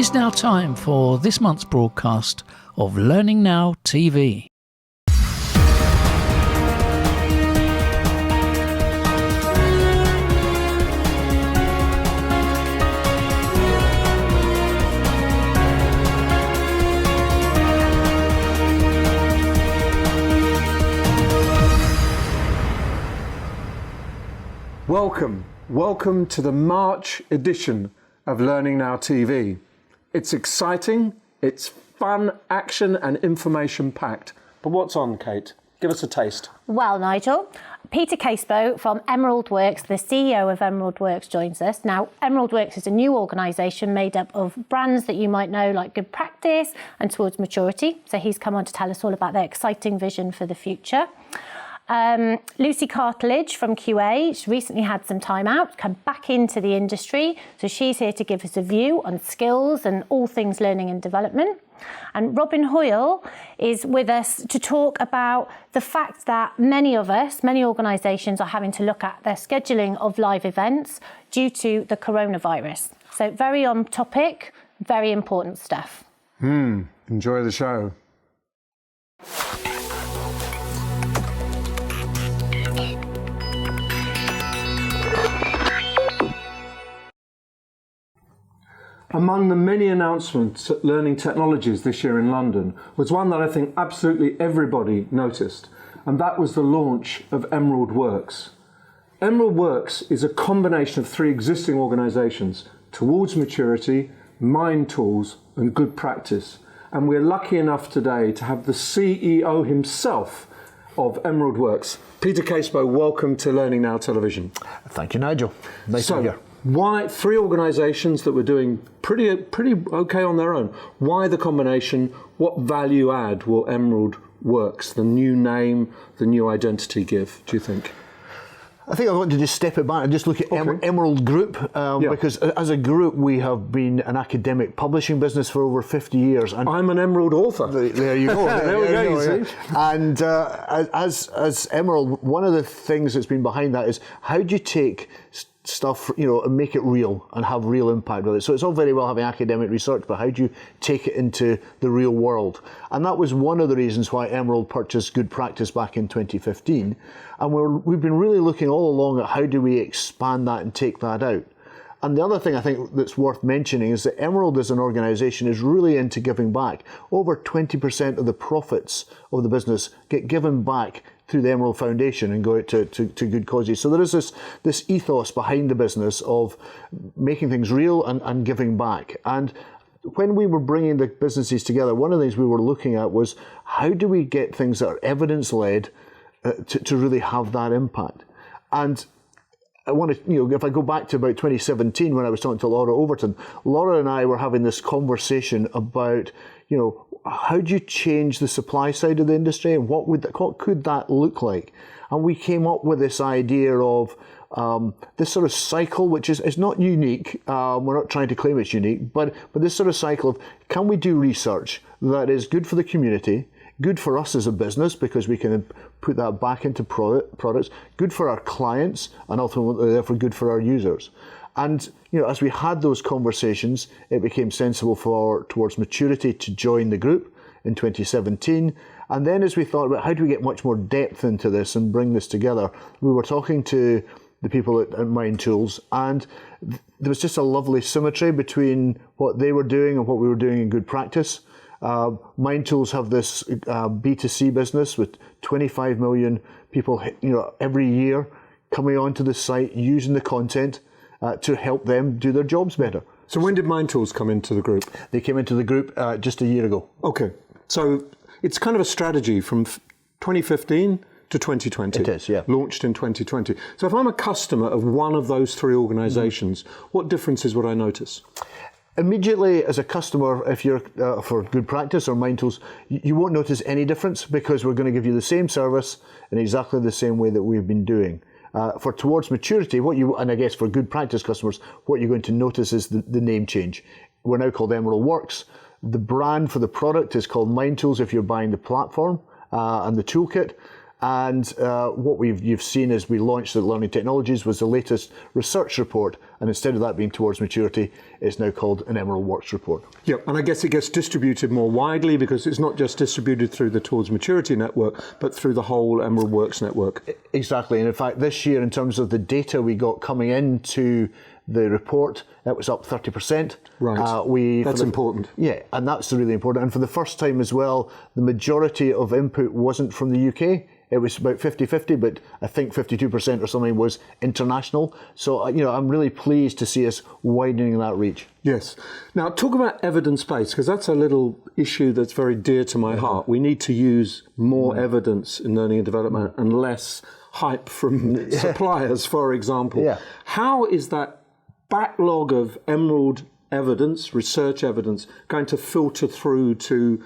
is now time for this month's broadcast of Learning Now TV. Welcome to the March edition of Learning Now TV. It's exciting, it's fun, action and information packed. But what's on, Kate? Give us a taste. Well, Nigel, Peter Casebow from Emerald Works, the CEO of Emerald Works, joins us. Now, Emerald Works is a new organisation made up of brands that you might know like Good Practice and Towards Maturity. So he's come on to tell us all about their exciting vision for the future. Lucy Cartledge from QA, she's recently had some time out, come back into the industry. So she's here to give us a view on skills and all things learning and development. And Robin Hoyle is with us to talk about the fact that many organisations are having to look at their scheduling of live events due to the coronavirus. So very on topic, very important stuff. Enjoy the show. Among the many announcements at Learning Technologies this year in London was one that I think absolutely everybody noticed, and that was the launch of Emerald Works. Emerald Works is a combination of three existing organisations: Towards Maturity, Mind Tools and Good Practice. And we're lucky enough today to have the CEO himself of Emerald Works. Peter Casebow, welcome to Learning Now Television. Thank you, Nigel. Nice to be here. Why three organisations that were doing pretty okay on their own? Why the combination? What value add will Emerald Works, the new name, the new identity, give, do you think? I think I want to just step it back and just look at Emerald Group, because as a group we have been an academic publishing business for over 50 years. And I'm an Emerald author. There you go. There we go, you see. And as Emerald, one of the things that's been behind that is how do you take stuff, and make it real and have real impact with it. So it's all very well having academic research, but how do you take it into the real world? And that was one of the reasons why Emerald purchased Good Practice back in 2015. And we've been really looking all along at how do we expand that and take that out. And the other thing I think that's worth mentioning is that Emerald as an organisation is really into giving back. Over 20% of the profits of the business get given back through the Emerald Foundation and go out to good causes. So there is this ethos behind the business of making things real and giving back. And when we were bringing the businesses together, one of the things we were looking at was how do we get things that are evidence-led to really have that impact. And I want to, if I go back to about 2017 when I was talking to Laura Overton, Laura and I were having this conversation about, how do you change the supply side of the industry and what could that look like? And we came up with this idea of this sort of cycle, which is not unique. We're not trying to claim it's unique, but this sort of cycle of can we do research that is good for the community, good for us as a business because we can put that back into products, good for our clients, and ultimately therefore good for our users. And as we had those conversations, it became sensible for Towards Maturity to join the group in 2017. And then as we thought about how do we get much more depth into this and bring this together, we were talking to the people at Mind Tools, and there was just a lovely symmetry between what they were doing and what we were doing in Good Practice. Mind Tools have this B2C business with 25 million people, every year coming onto the site, using the content to help them do their jobs better. So when did Mind Tools come into the group? They came into the group just a year ago. Okay, so it's kind of a strategy from 2015 to 2020. It is, yeah. Launched in 2020. So if I'm a customer of one of those three organisations, what differences would I notice? Immediately as a customer, if you're for Good Practice or Mind Tools, you won't notice any difference because we're going to give you the same service in exactly the same way that we've been doing. For Towards Maturity, and I guess for Good Practice customers, what you're going to notice is the name change. We're now called Emerald Works. The brand for the product is called Mind Tools if you're buying the platform and the toolkit. And what you've seen as we launched at Learning Technologies was the latest research report, and instead of that being towards maturity, it's now called an Emerald Works report. Yep, and I guess it gets distributed more widely because it's not just distributed through the Towards Maturity network, but through the whole Emerald Works network. Exactly, and in fact this year in terms of the data we got coming into the report, it was up 30%. Right, that's important. Yeah, and that's really important. And for the first time as well, the majority of input wasn't from the UK. It was about 50-50, but I think 52% or something was international. So, I'm really pleased to see us widening that reach. Yes. Now, talk about evidence-based, because that's a little issue that's very dear to my heart. We need to use more evidence in learning and development and less hype from suppliers, for example. Yeah. How is that backlog of Emerald evidence, research evidence, going to filter through to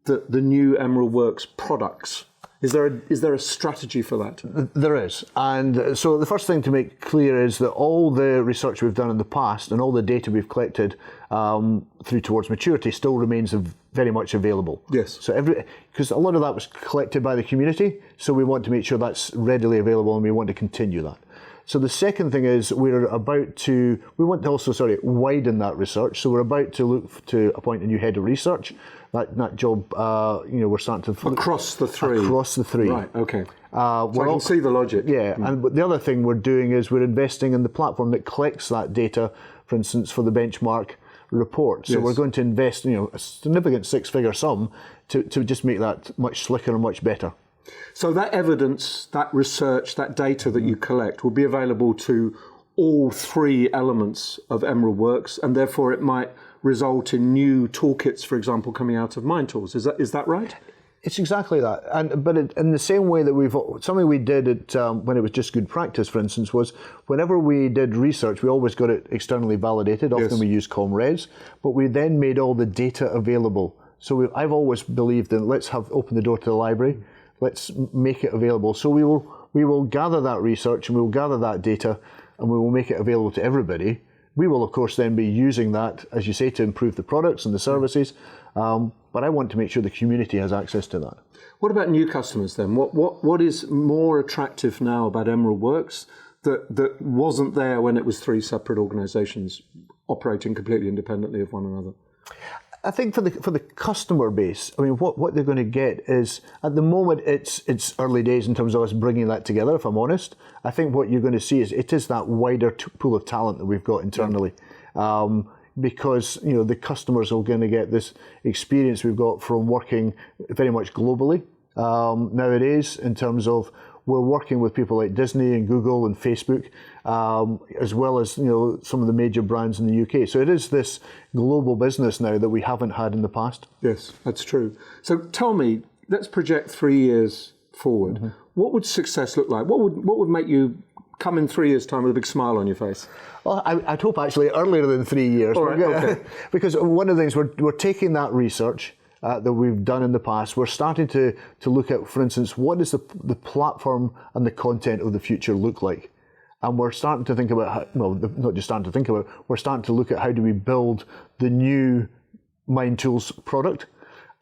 the new Emerald Works products? Is there a strategy for that? There is. And so the first thing to make clear is that all the research we've done in the past and all the data we've collected through Towards Maturity still remains very much available. Yes. So because a lot of that was collected by the community, so we want to make sure that's readily available and we want to continue that. So the second thing is we want to also widen that research. So we're about to look to appoint a new head of research. That job, we're starting to across the three. Across the three. Right. Okay. So I can see the logic. Yeah, and the other thing we're doing is we're investing in the platform that collects that data, for instance, for the benchmark report. So we're going to invest, a significant six-figure sum to just make that much slicker and much better. So that evidence, that research, that data that you collect will be available to all three elements of Emerald Works, and therefore it might result in new toolkits, for example, coming out of MindTools. Is that right? It's exactly that. But in the same way that something we did when it was just good practice, for instance, was whenever we did research, we always got it externally validated. Often we use ComRes, but we then made all the data available. So I've always believed in let's open the door to the library. Let's make it available. So we will gather that research and we will gather that data and we will make it available to everybody. We will, of course, then be using that, as you say, to improve the products and the services. But I want to make sure the community has access to that. What about new customers then? What is more attractive now about Emerald Works that wasn't there when it was three separate organisations operating completely independently of one another? I think for the customer base, I mean, what they're going to get is, at the moment, it's early days in terms of us bringing that together, if I'm honest. I think what you're going to see is it is that wider pool of talent that we've got internally. Because, the customers are going to get this experience we've got from working very much globally nowadays, in terms of we're working with people like Disney and Google and Facebook, as well as some of the major brands in the UK. So it is this global business now that we haven't had in the past. Yes, that's true. So tell me, let's project 3 years forward. Mm-hmm. What would success look like? What would make you come in 3 years' time with a big smile on your face? Well, I'd hope actually earlier than 3 years. All right, okay. Because one of the things, we're taking that research that we've done in the past, we're starting to look at, for instance, what does the platform and the content of the future look like? And we're starting to think about, not just starting to think about, we're starting to look at how do we build the new MindTools product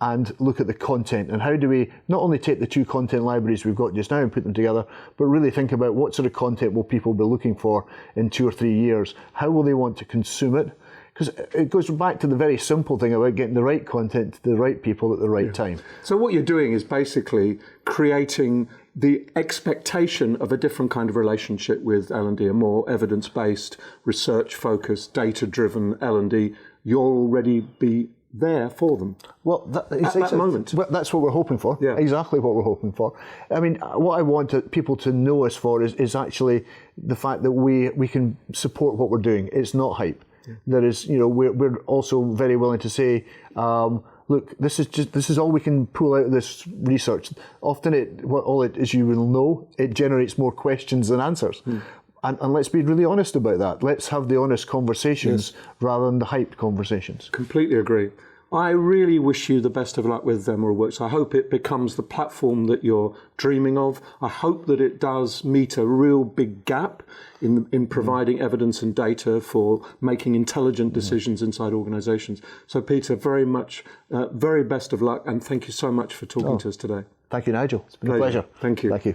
and look at the content, and how do we not only take the two content libraries we've got just now and put them together, but really think about what sort of content will people be looking for in 2 or 3 years? How will they want to consume it? Because it goes back to the very simple thing about getting the right content to the right people at the right time. So what you're doing is basically creating the expectation of a different kind of relationship with L&D, a more evidence-based, research-focused, data-driven L&D. You'll already be there for them. Well, at that moment. Well, that's what we're hoping for. Yeah. Exactly what we're hoping for. I mean, what I want people to know us for is actually the fact that we can support what we're doing. It's not hype. Yeah. There is, we're also very willing to say, look, this is all we can pull out of this research. Often as you will know, it generates more questions than answers. And let's be really honest about that. Let's have the honest conversations rather than the hyped conversations. Completely agree. I really wish you the best of luck with Emerald Works. I hope it becomes the platform that you're dreaming of. I hope that it does meet a real big gap in providing evidence and data for making intelligent decisions inside organisations. So Peter, very best of luck, and thank you so much for talking to us today. Thank you, Nigel. It's been a pleasure. Thank you. Thank you.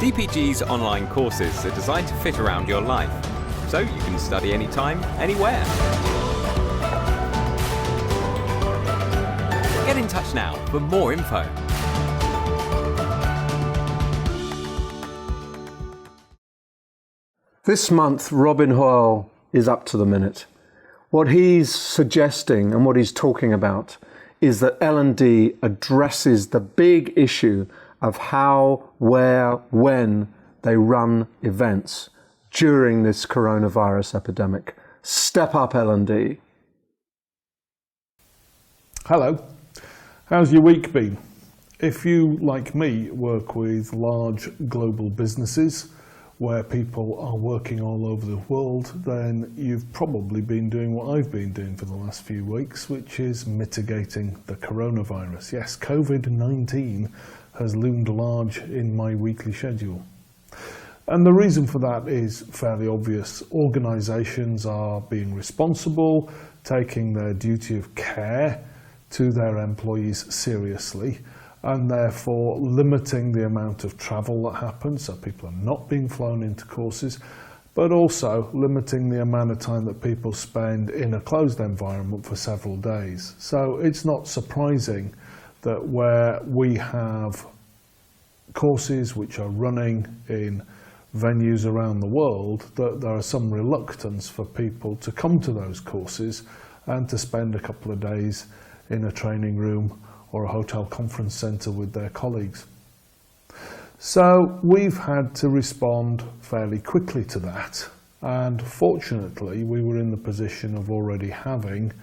DPG's online courses are designed to fit around your life, so you can study anytime, anywhere. Get in touch now for more info. This month, Robin Hoyle is up to the minute. What he's suggesting and what he's talking about is that L&D addresses the big issue of how, where, when they run events during this coronavirus epidemic. Step up, L&D. Hello. How's your week been? If you, like me, work with large global businesses where people are working all over the world, then you've probably been doing what I've been doing for the last few weeks, which is mitigating the coronavirus. Yes, COVID-19 has loomed large in my weekly schedule. And the reason for that is fairly obvious. Organisations are being responsible, taking their duty of care to their employees seriously, and therefore limiting the amount of travel that happens, so people are not being flown into courses, but also limiting the amount of time that people spend in a closed environment for several days. So it's not surprising that where we have courses which are running in venues around the world, that there are some reluctance for people to come to those courses and to spend a couple of days in a training room or a hotel conference centre with their colleagues. So we've had to respond fairly quickly to that, and fortunately we were in the position of already having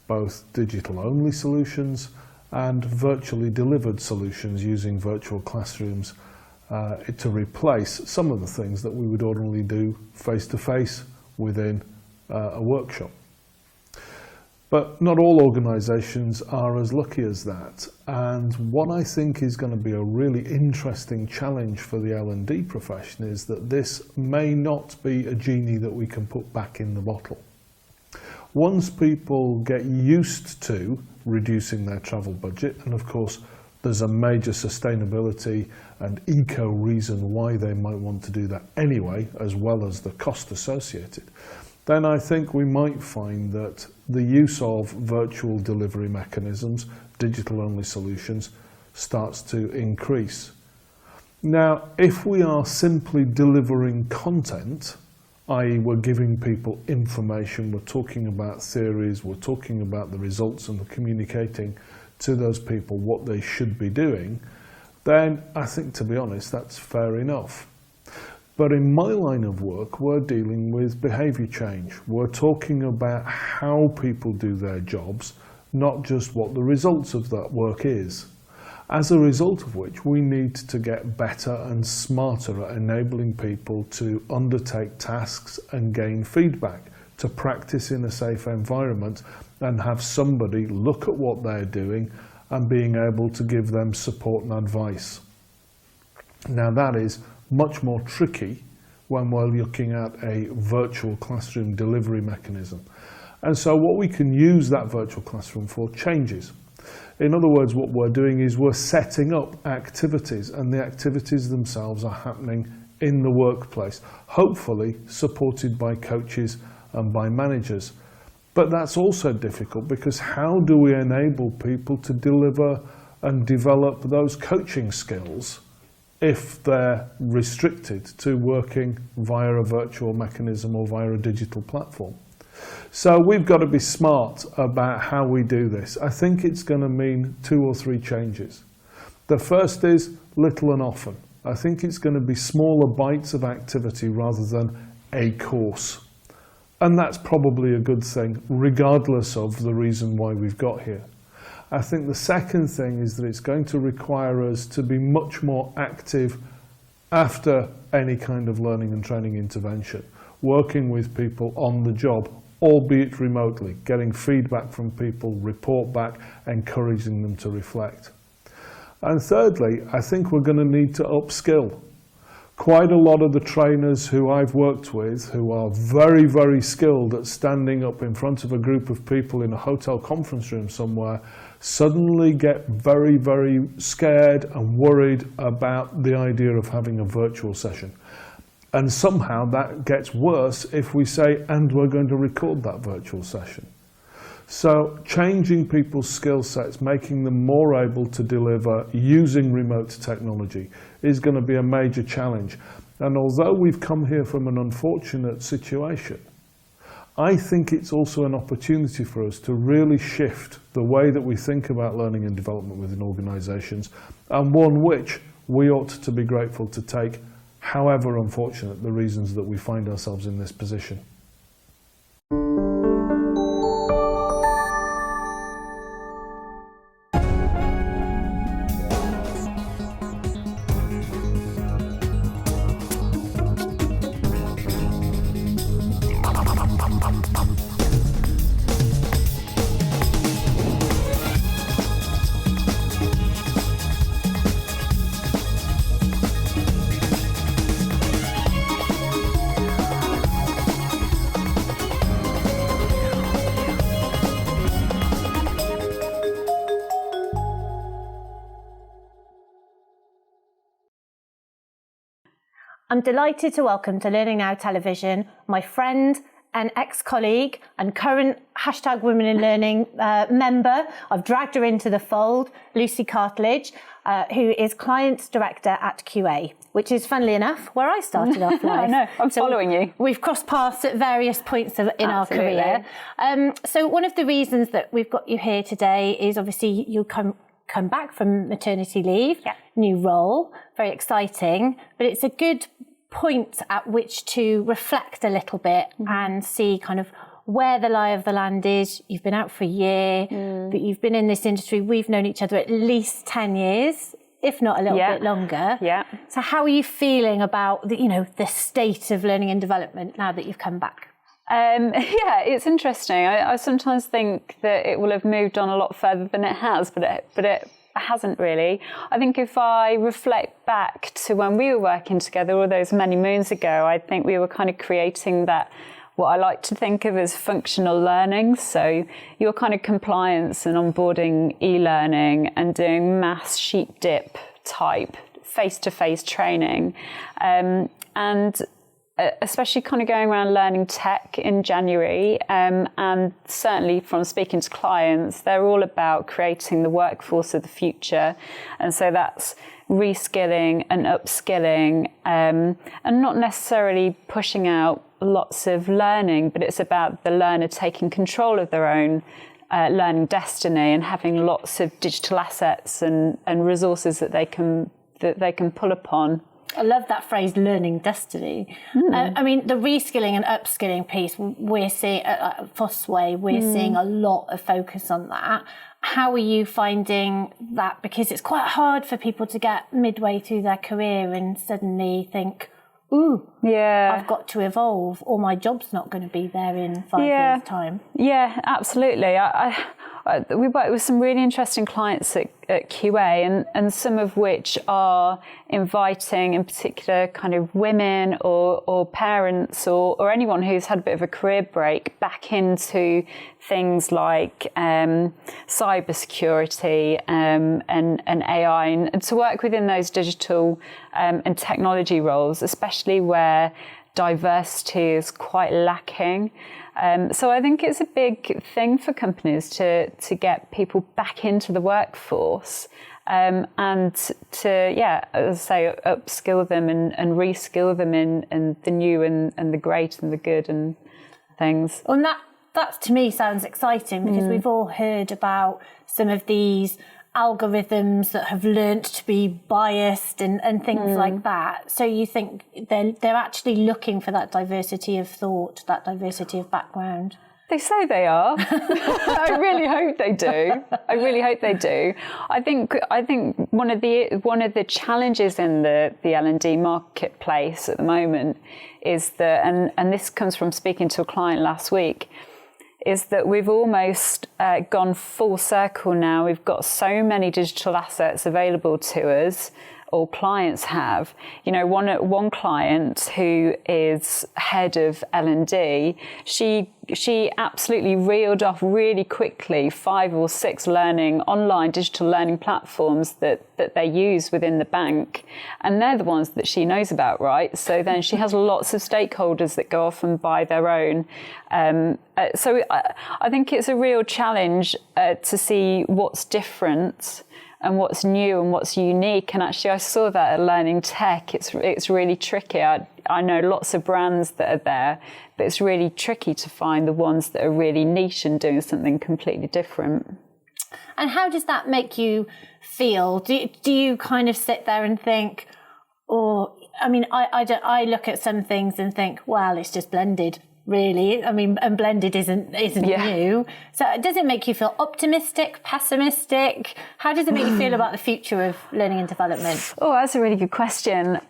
both digital-only solutions and virtually delivered solutions using virtual classrooms to replace some of the things that we would ordinarily do face-to-face within a workshop. But not all organisations are as lucky as that, and what I think is going to be a really interesting challenge for the L&D profession is that this may not be a genie that we can put back in the bottle. Once people get used to reducing their travel budget, and of course there's a major sustainability and eco reason why they might want to do that anyway, as well as the cost associated, then I think we might find that the use of virtual delivery mechanisms, digital-only solutions, starts to increase. Now, if we are simply delivering content, i.e. we're giving people information, we're talking about theories, we're talking about the results and we're communicating to those people what they should be doing, then I think, to be honest, that's fair enough. But in my line of work, we're dealing with behaviour change. We're talking about how people do their jobs, not just what the results of that work is. As a result of which, we need to get better and smarter at enabling people to undertake tasks and gain feedback, to practice in a safe environment and have somebody look at what they're doing and being able to give them support and advice. Now that is much more tricky when we're looking at a virtual classroom delivery mechanism. And so what we can use that virtual classroom for changes. In other words, what we're doing is we're setting up activities, and the activities themselves are happening in the workplace, hopefully supported by coaches and by managers. But that's also difficult because how do we enable people to deliver and develop those coaching skills if they're restricted to working via a virtual mechanism or via a digital platform? So we've got to be smart about how we do this. I think it's going to mean 2 or 3 changes. The first is little and often. I think it's going to be smaller bites of activity rather than a course. And that's probably a good thing, regardless of the reason why we've got here. I think the second thing is that it's going to require us to be much more active after any kind of learning and training intervention, working with people on the job, albeit remotely, getting feedback from people, report back, encouraging them to reflect. And thirdly, I think we're going to need to upskill. quite a lot of the trainers who I've worked with, who are very, very skilled at standing up in front of a group of people in a hotel conference room somewhere, suddenly get very, very scared and worried about the idea of having a virtual session. And somehow that gets worse if we say, and we're going to record that virtual session. So changing people's skill sets, making them more able to deliver using remote technology is going to be a major challenge. And although we've come here from an unfortunate situation, I think it's also an opportunity for us to really shift the way that we think about learning and development within organisations, and one which we ought to be grateful to take, however unfortunate the reasons that we find ourselves in this position. I'm delighted to welcome to Learning Now Television my friend and ex-colleague and current hashtag Women in Learning member. I've dragged her into the fold, Lucy Cartledge, who is Client Director at QA, which is, funnily enough, where I started off life. I know, I'm following you. We've crossed paths at various points in our career. So one of the reasons that we've got you here today is obviously you come back from maternity leave, new role, very exciting, but it's a good point at which to reflect a little bit and see kind of where the lie of the land is. You've been out for a year, but you've been in this industry. We've known each other at least 10 years, if not a little bit longer. So how are you feeling about the state of learning and development now that you've come back? It's interesting. I sometimes think that it will have moved on a lot further than it has, but it hasn't really. I think if I reflect back to when we were working together all those many moons ago, I think we were kind of creating that, what I like to think of as functional learning. So your kind of compliance and onboarding e-learning and doing mass sheep dip type face-to-face training. And especially kind of going around learning tech in January, and certainly from speaking to clients, they're all about creating the workforce of the future. And so that's reskilling and upskilling, and not necessarily pushing out lots of learning, but it's about the learner taking control of their own learning destiny and having lots of digital assets and resources that they can pull upon. I love that phrase, learning destiny. I mean, the reskilling and upskilling piece, we're seeing at Fossway, we're seeing a lot of focus on that. How are you finding that? Because it's quite hard for people to get midway through their career and suddenly think, I've got to evolve, or my job's not going to be there in 5 years' time. Yeah, absolutely. We work with some really interesting clients at QA, and some of which are inviting, in particular, kind of women or parents or anyone who's had a bit of a career break back into things like cybersecurity and AI, and to work within those digital and technology roles, especially where diversity is quite lacking. So I think it's a big thing for companies to get people back into the workforce, and to, as I say, upskill them and reskill them in the new and the great and the good and things. Well, that to me sounds exciting, because we've all heard about some of these algorithms that have learnt to be biased and things like that. So you think they're actually looking for that diversity of thought, that diversity of background? They say they are. I really hope they do. I think one of the challenges in the L&D marketplace at the moment is that, and this comes from speaking to a client last week, is that we've almost gone full circle now. We've got so many digital assets available to us, or clients have. You know, one client who is head of L&D, she absolutely reeled off really quickly 5 or 6 online digital learning platforms that they use within the bank, and they're the ones that she knows about, right? So then she has lots of stakeholders that go off and buy their own. So I think it's a real challenge to see what's different and what's new and what's unique. And actually I saw that at Learning Tech. It's really tricky. I know lots of brands that are there, but it's really tricky to find the ones that are really niche and doing something completely different. And how does that make you feel? Do you kind of sit there and think, I look at some things and think, well, it's just blended, really. I mean, and blended isn't new. So does it make you feel optimistic, pessimistic? How does it make you feel about the future of learning and development? Oh, that's a really good question.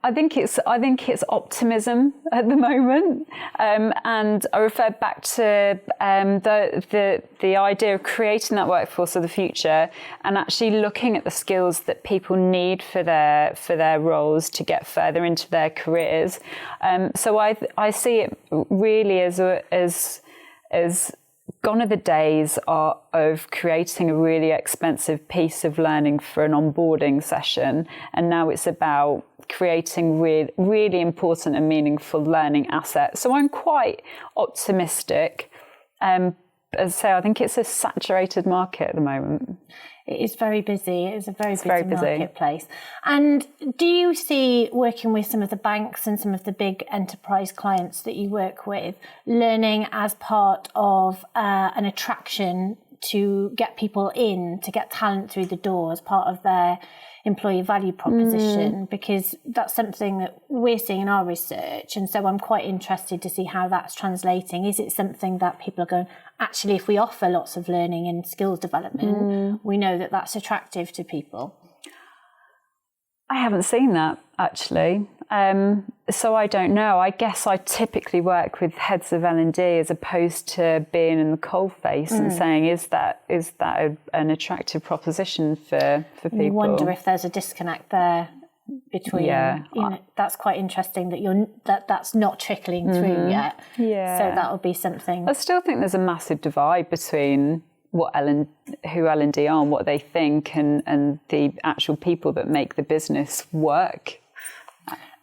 I think it's optimism at the moment, and I refer back to the idea of creating that workforce of the future and actually looking at the skills that people need for their roles to get further into their careers. So I see it really as gone are the days of creating a really expensive piece of learning for an onboarding session, and now it's about creating really important and meaningful learning assets. So I'm quite optimistic. As I say, I think it's a saturated market at the moment. It is very busy. It is a very busy marketplace. And do you see, working with some of the banks and some of the big enterprise clients that you work with, learning as part of an attraction to get people in, to get talent through the door as part of their employee value proposition? Because that's something that we're seeing in our research, and so I'm quite interested to see how that's translating. Is it something that people are going, actually, if we offer lots of learning and skills development, we know that that's attractive to people? I haven't seen that, actually. So I don't know. I guess I typically work with heads of L&D as opposed to being in the coalface and saying, is that an attractive proposition for people? You wonder if there's a disconnect there between. Yeah. That's quite interesting that that's not trickling through yet. Yeah. So that would be something. I still think there's a massive divide between who L&D are and what they think and the actual people that make the business work.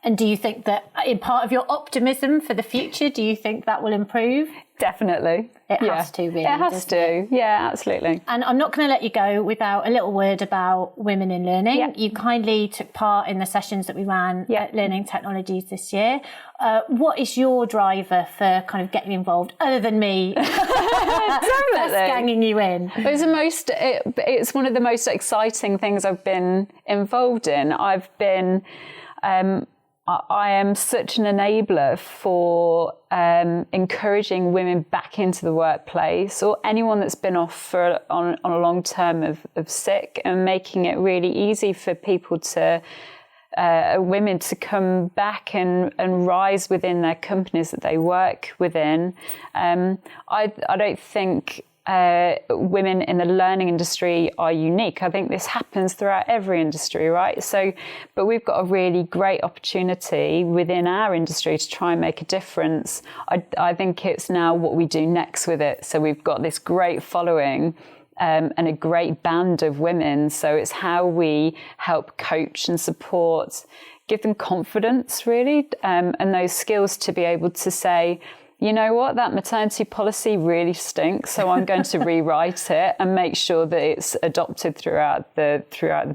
And do you think that in part of your optimism for the future, do you think that will improve? Definitely. It has to, really. It has to. Yeah, absolutely. And I'm not going to let you go without a little word about women in learning. Yep. You kindly took part in the sessions that we ran at Learning Technologies this year. What is your driver for kind of getting involved, other than me ganging you in? It's one of the most exciting things I've been involved in. I am such an enabler for encouraging women back into the workplace, or anyone that's been off on a long term of sick, and making it really easy for people women to come back and rise within their companies that they work within. I don't think women in the learning industry are unique. I think this happens throughout every industry, right? But we've got a really great opportunity within our industry to try and make a difference. I think it's now what we do next with it. So we've got this great following and a great band of women. So it's how we help coach and support, give them confidence, really, and those skills to be able to say, you know what, that maternity policy really stinks, so I'm going to rewrite it and make sure that it's adopted throughout the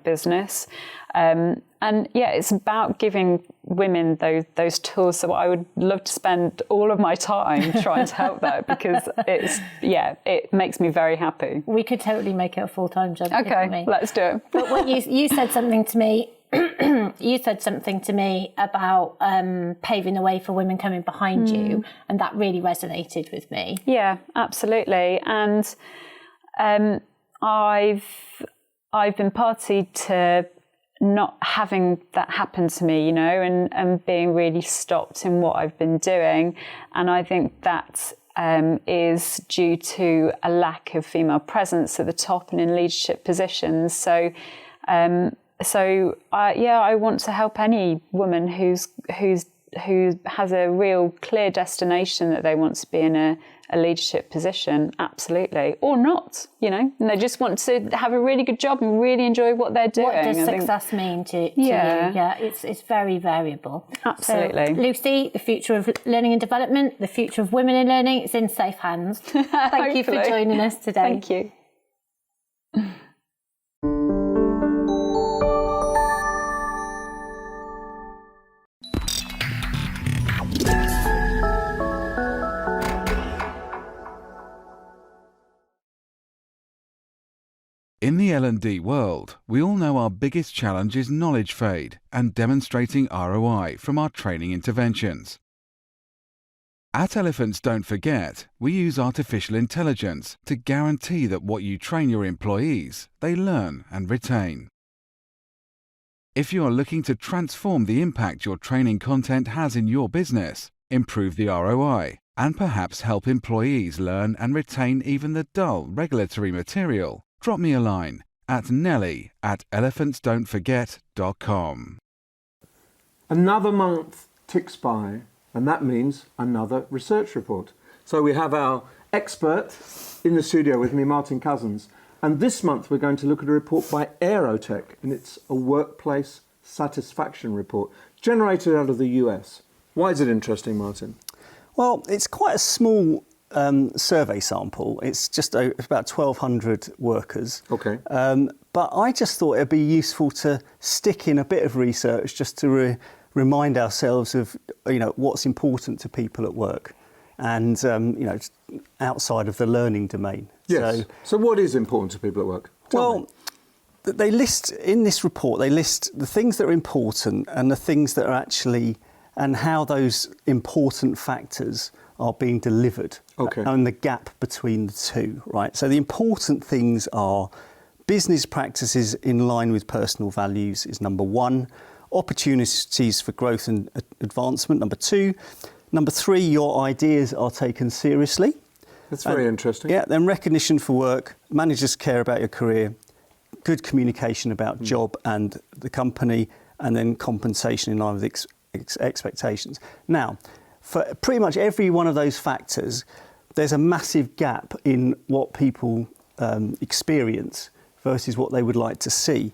business. And it's about giving women those tools. So I would love to spend all of my time trying to help that, because it makes me very happy. We could totally make it a full-time job. Okay, let's do it. But when you said something to me, about paving the way for women coming behind you, and that really resonated with me. Yeah, absolutely. And I've been party to not having that happen to me, and being really stopped in what I've been doing. And I think that is due to a lack of female presence at the top and in leadership positions. So I want to help any woman who has a real clear destination that they want to be in a leadership position, absolutely, or not, and they just want to have a really good job and really enjoy what they're doing. What does success mean to you? Yeah, it's very variable. Absolutely. So, Lucy, the future of learning and development, the future of women in learning, it's in safe hands. Thank you for joining us today. Thank you. In the L&D world, we all know our biggest challenge is knowledge fade and demonstrating ROI from our training interventions. At Elephants Don't Forget, we use artificial intelligence to guarantee that what you train your employees, they learn and retain. If you are looking to transform the impact your training content has in your business, improve the ROI, and perhaps help employees learn and retain even the dull regulatory material, drop me a line at nelly@elephantsdon'tforget.com. Another month ticks by, and that means another research report. So we have our expert in the studio with me, Martin Cousins, and this month we're going to look at a report by Aerotech, and it's a workplace satisfaction report generated out of the US. Why is it interesting, Martin? Well, it's quite a small survey sample. It's just about 1,200 workers. Okay. But I just thought it'd be useful to stick in a bit of research just to remind ourselves of what's important to people at work, and outside of the learning domain. Yes. So what is important to people at work? Tell me. They list in this report. They list the things that are important and the things that are actually, and how those important factors are being delivered. Okay. And the gap between the two, right? So the important things are business practices in line with personal values is number one, opportunities for growth and advancement, number two, number three, your ideas are taken seriously. That's very interesting. Yeah, then recognition for work, managers care about your career, good communication about job and the company, and then compensation in line with expectations. Now, for pretty much every one of those factors, there's a massive gap in what people experience versus what they would like to see.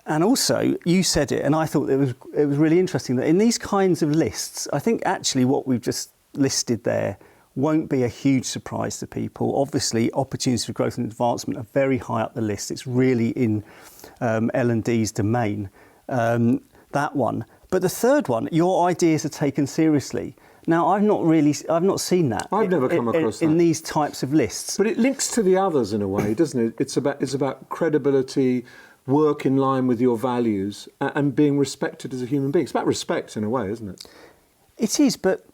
And also, you said it, and I thought it was really interesting that in these kinds of lists, I think actually what we've just listed there won't be a huge surprise to people. Obviously, opportunities for growth and advancement are very high up the list. It's really in L&D's domain, that one. But the third one, your ideas are taken seriously. Now, I've not seen that. I've never come across that in these types of lists. But it links to the others in a way, doesn't it? It's about credibility, work in line with your values, and being respected as a human being. It's about respect in a way, isn't it? It is, but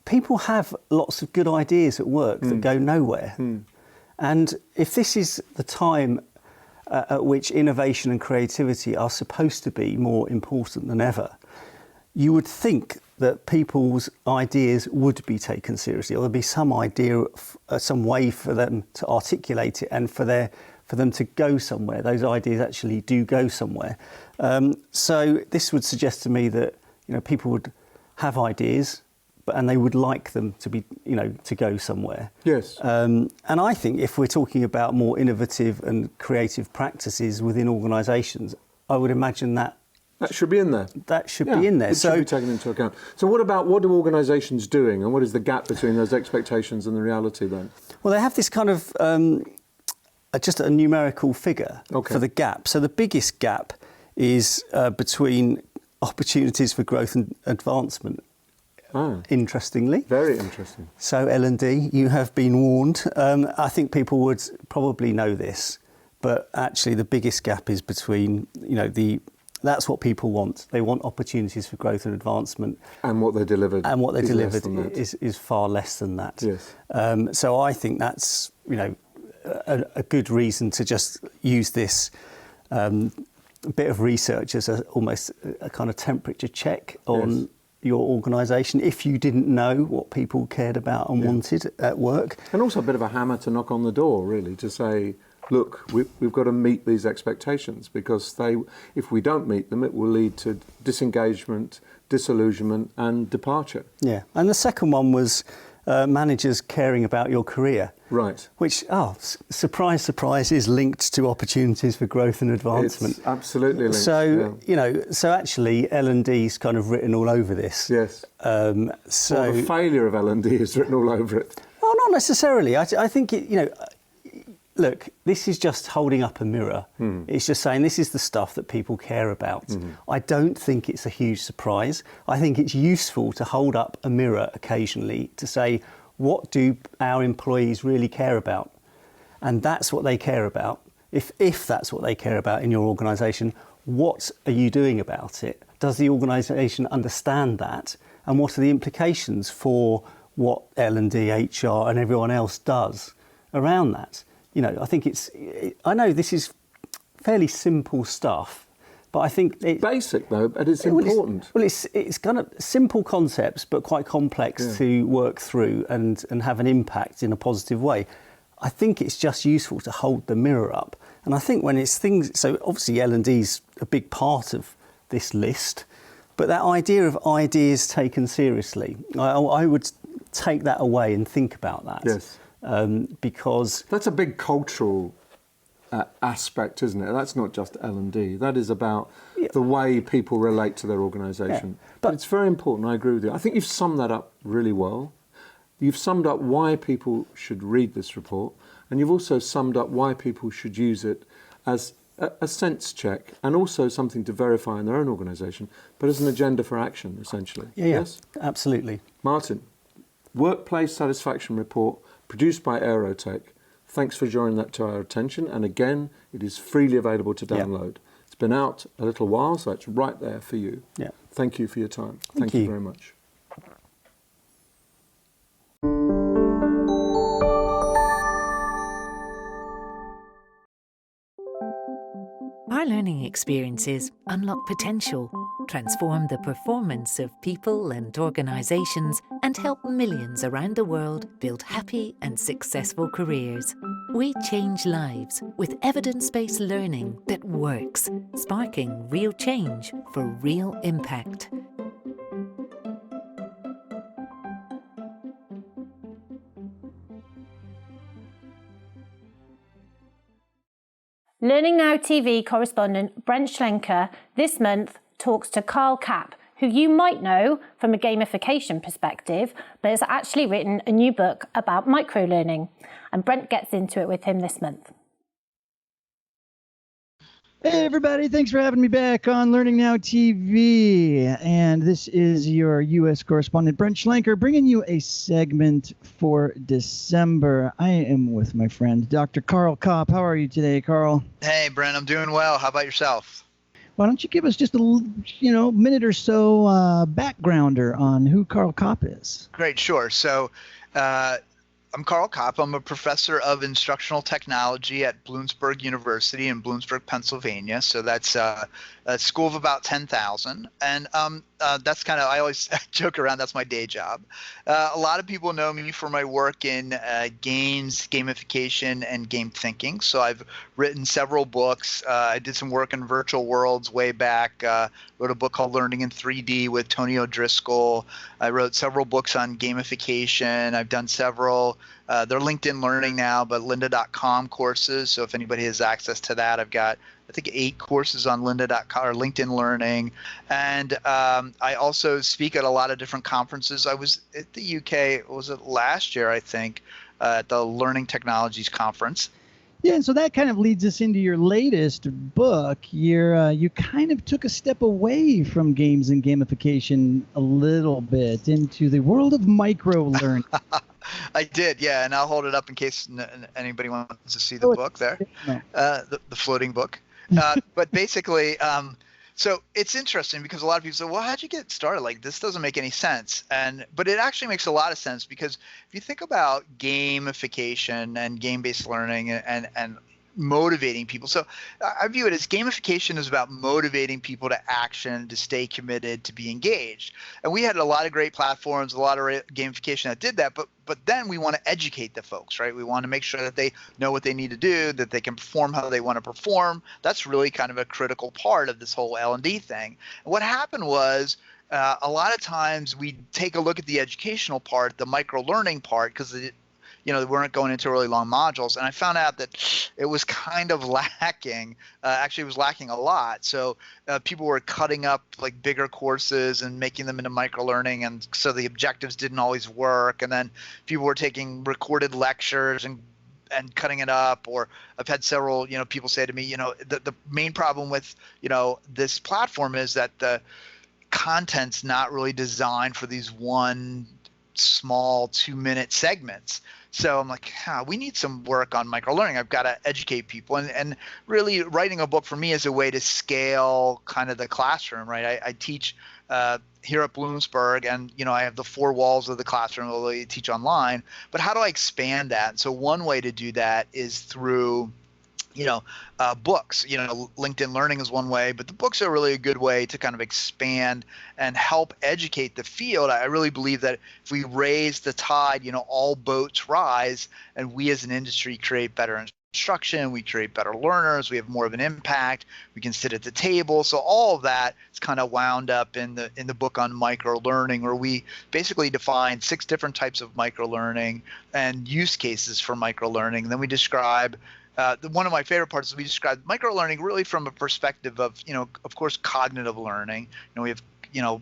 people have lots of good ideas at work that go nowhere. And if this is the time at which innovation and creativity are supposed to be more important than ever, you would think that people's ideas would be taken seriously, or there'd be some idea, some way for them to articulate it and for them to go somewhere. Those ideas actually do go somewhere. So this would suggest to me that people would have ideas, and they would like them to be, to go somewhere. Yes. And I think if we're talking about more innovative and creative practices within organisations, I would imagine that should be in there. That should be in there. It should be taken into account. So what do organisations doing, and what is the gap between those expectations and the reality then? Well, they have this kind of just a numerical figure for the gap. So the biggest gap is between opportunities for growth and advancement. Interestingly. Very interesting. So L&D, you have been warned. I think people would probably know this, but actually the biggest gap is between, that's what people want. They want opportunities for growth and advancement. And what they delivered. And what they delivered is far less than that. Yes. So I think that's, a good reason to just use this bit of research as almost a kind of temperature check on your organisation if you didn't know what people cared about and wanted at work. And also a bit of a hammer to knock on the door, really, to say, look, we've got to meet these expectations, because if we don't meet them, it will lead to disengagement, disillusionment and departure. Yeah, and the second one was managers caring about your career. Right. Which, surprise, surprise, is linked to opportunities for growth and advancement. It's absolutely linked. So, so actually L&D's kind of written all over this. Yes. Well, the failure of L&D is written all over it. Well, not necessarily. I think, look, this is just holding up a mirror. It's just saying this is the stuff that people care about. I don't think it's a huge surprise. I think it's useful to hold up a mirror occasionally to say, what do our employees really care about? And that's what they care about. If that's what they care about in your organisation, what are you doing about it? Does the organisation understand that? And what are the implications for what L&D, HR and everyone else does around that? I think I know this is fairly simple stuff, but I think it's basic though, but it's important. It's kind of simple concepts, but quite complex to work through and have an impact in a positive way. I think it's just useful to hold the mirror up. And I think when it's things, so obviously L&D's a big part of this list, but that idea of ideas taken seriously, I would take that away and think about that. Yes. Because that's a big cultural aspect, isn't it? That's not just L&D. That is about the way people relate to their organisation. Yeah. But it's very important. I agree with you. I think you've summed that up really well. You've summed up why people should read this report, and you've also summed up why people should use it as a sense check and also something to verify in their own organisation, but as an agenda for action, essentially. Yes, absolutely. Martin, Workplace Satisfaction Report, produced by Aerotech. Thanks for drawing that to our attention. And again, it is freely available to download. It's been out a little while, so it's right there for you. Yeah. Thank you for your time. Thank you very much. Our learning experiences unlock potential, transform the performance of people and organisations, and help millions around the world build happy and successful careers. We change lives with evidence-based learning that works, sparking real change for real impact. Learning Now TV correspondent Brent Schlenker this month talks to Carl Kapp, who you might know from a gamification perspective, but has actually written a new book about microlearning. And Brent gets into it with him this month. Hey everybody, thanks for having me back on Learning Now TV. And this is your U.S. correspondent, Brent Schlenker, bringing you a segment for December. I am with my friend, Dr. Carl Kapp. How are you today, Carl? Hey, Brent, I'm doing well. How about yourself? Why don't you give us just a minute or so backgrounder on who Carl Kapp is? Great, sure. So I'm Carl Kapp. I'm a professor of instructional technology at Bloomsburg University in Bloomsburg, Pennsylvania. So that's a school of about 10,000. And that's kind of, I always joke around, that's my day job. A lot of people know me for my work in games, gamification, and game thinking. So I've written several books. I did some work in virtual worlds way back. Wrote a book called Learning in 3D with Tony O'Driscoll. I wrote several books on gamification. I've done several. They're LinkedIn Learning now, but lynda.com courses. So if anybody has access to that, I've got, I think, 8 courses on lynda.com or LinkedIn Learning. And I also speak at a lot of different conferences. I was at the UK, was it last year, I think, at the Learning Technologies Conference. Yeah, and so that kind of leads us into your latest book. You kind of took a step away from games and gamification a little bit into the world of micro-learning. I did, yeah, and I'll hold it up in case anybody wants to see the book there, the floating book. But basically, so it's interesting because a lot of people say, well, how'd you get started? Like, this doesn't make any sense. But it actually makes a lot of sense because if you think about gamification and game-based learning and motivating people. So I view it as gamification is about motivating people to action, to stay committed, to be engaged. And we had a lot of great platforms, a lot of gamification that did that, but then we want to educate the folks, right? We want to make sure that they know what they need to do, that they can perform how they want to perform. That's really kind of a critical part of this whole L&D thing. And what happened was a lot of times we take a look at the educational part, the micro learning part, because they weren't going into really long modules. And I found out that it was kind of lacking. Actually, it was lacking a lot. So people were cutting up like bigger courses and making them into micro learning. And so the objectives didn't always work. And then people were taking recorded lectures and cutting it up. Or I've had several, people say to me, the main problem with, this platform is that the content's not really designed for these one small 2-minute segments. So I'm like, we need some work on micro learning. I've got to educate people, and really writing a book for me is a way to scale kind of the classroom, right? I teach here at Bloomsburg, and I have the 4 walls of the classroom, although you teach online. But how do I expand that? And so one way to do that is through books. LinkedIn Learning is one way, but the books are really a good way to kind of expand and help educate the field. I really believe that if we raise the tide, all boats rise, and we as an industry create better instruction, we create better learners, we have more of an impact, we can sit at the table. So all of that is kind of wound up in the book on micro learning, where we basically define 6 different types of micro learning and use cases for micro learning. And then we describe one of my favorite parts is we describe microlearning really from a perspective of, of course, cognitive learning. We have,